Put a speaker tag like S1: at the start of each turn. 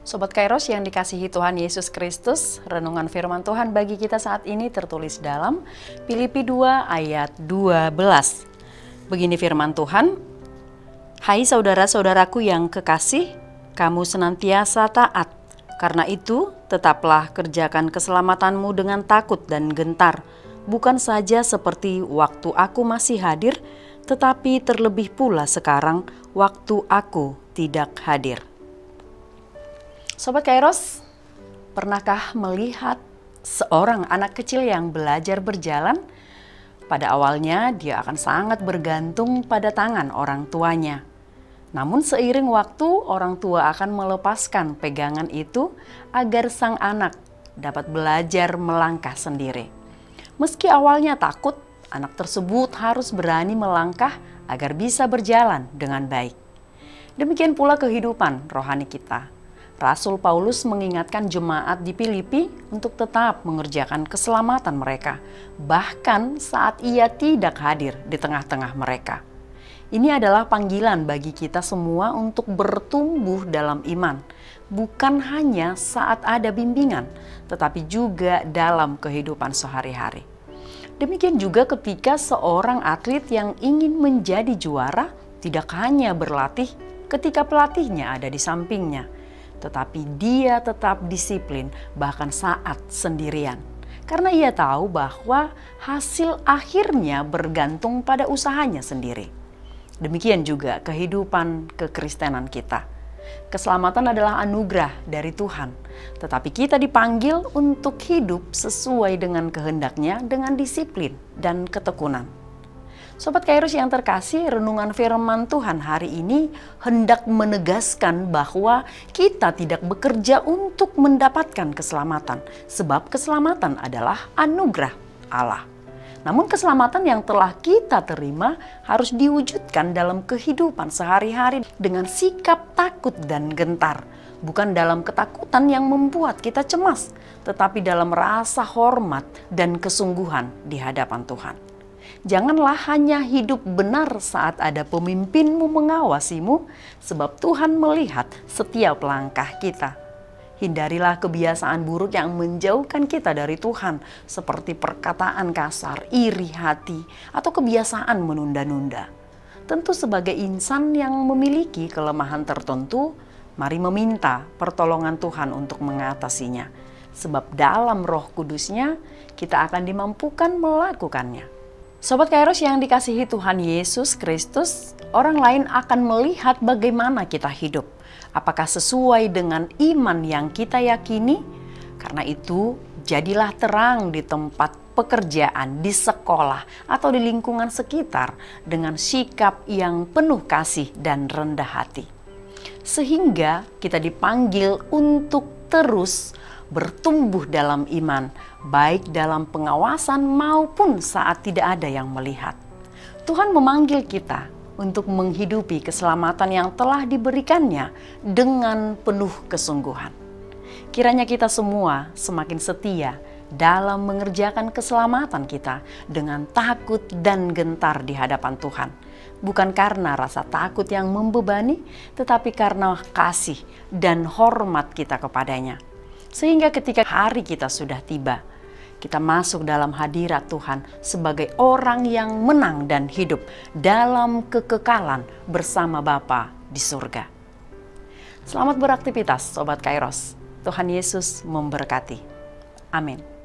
S1: Sobat Kairos yang dikasihi Tuhan Yesus Kristus, renungan firman Tuhan bagi kita saat ini tertulis dalam Filipi 2 ayat 12. Begini firman Tuhan, "Hai saudara-saudaraku yang kekasih, kamu senantiasa taat. Karena itu, tetaplah kerjakan keselamatanmu dengan takut dan gentar, bukan saja seperti waktu aku masih hadir, tetapi terlebih pula sekarang waktu aku tidak hadir." Sobat Kairos, pernahkah melihat seorang anak kecil yang belajar berjalan? Pada awalnya dia akan sangat bergantung pada tangan orang tuanya. Namun seiring waktu orang tua akan melepaskan pegangan itu agar sang anak dapat belajar melangkah sendiri. Meski awalnya takut, anak tersebut harus berani melangkah agar bisa berjalan dengan baik. Demikian pula kehidupan rohani kita. Rasul Paulus mengingatkan jemaat di Filipi untuk tetap mengerjakan keselamatan mereka, bahkan saat ia tidak hadir di tengah-tengah mereka. Ini adalah panggilan bagi kita semua untuk bertumbuh dalam iman, bukan hanya saat ada bimbingan, tetapi juga dalam kehidupan sehari-hari. Demikian juga ketika seorang atlet yang ingin menjadi juara tidak hanya berlatih ketika pelatihnya ada di sampingnya, tetapi dia tetap disiplin bahkan saat sendirian. Karena ia tahu bahwa hasil akhirnya bergantung pada usahanya sendiri. Demikian juga kehidupan kekristenan kita. Keselamatan adalah anugerah dari Tuhan, tetapi kita dipanggil untuk hidup sesuai dengan kehendaknya dengan disiplin dan ketekunan. Sobat Kairos yang terkasih, renungan firman Tuhan hari ini hendak menegaskan bahwa kita tidak bekerja untuk mendapatkan keselamatan, sebab keselamatan adalah anugerah Allah. Namun keselamatan yang telah kita terima harus diwujudkan dalam kehidupan sehari-hari dengan sikap takut dan gentar. Bukan dalam ketakutan yang membuat kita cemas, tetapi dalam rasa hormat dan kesungguhan di hadapan Tuhan. Janganlah hanya hidup benar saat ada pemimpinmu mengawasimu, sebab Tuhan melihat setiap langkah kita. Hindarilah kebiasaan buruk yang menjauhkan kita dari Tuhan, seperti perkataan kasar, iri hati, atau kebiasaan menunda-nunda. Tentu sebagai insan yang memiliki kelemahan tertentu, mari meminta pertolongan Tuhan untuk mengatasinya. Sebab dalam Roh Kudus-Nya kita akan dimampukan melakukannya. Sobat Kairos yang dikasihi Tuhan Yesus Kristus, orang lain akan melihat bagaimana kita hidup. Apakah sesuai dengan iman yang kita yakini? Karena itu, jadilah terang di tempat pekerjaan, di sekolah, atau di lingkungan sekitar dengan sikap yang penuh kasih dan rendah hati. Sehingga kita dipanggil untuk terus bertumbuh dalam iman, baik dalam pengawasan maupun saat tidak ada yang melihat. Tuhan memanggil kita untuk menghidupi keselamatan yang telah diberikannya dengan penuh kesungguhan. Kiranya kita semua semakin setia dalam mengerjakan keselamatan kita dengan takut dan gentar di hadapan Tuhan. Bukan karena rasa takut yang membebani, tetapi karena kasih dan hormat kita kepadanya. Sehingga ketika hari kita sudah tiba, kita masuk dalam hadirat Tuhan sebagai orang yang menang dan hidup dalam kekekalan bersama Bapa di surga. Selamat beraktivitas Sobat Kairos. Tuhan Yesus memberkati. Amin.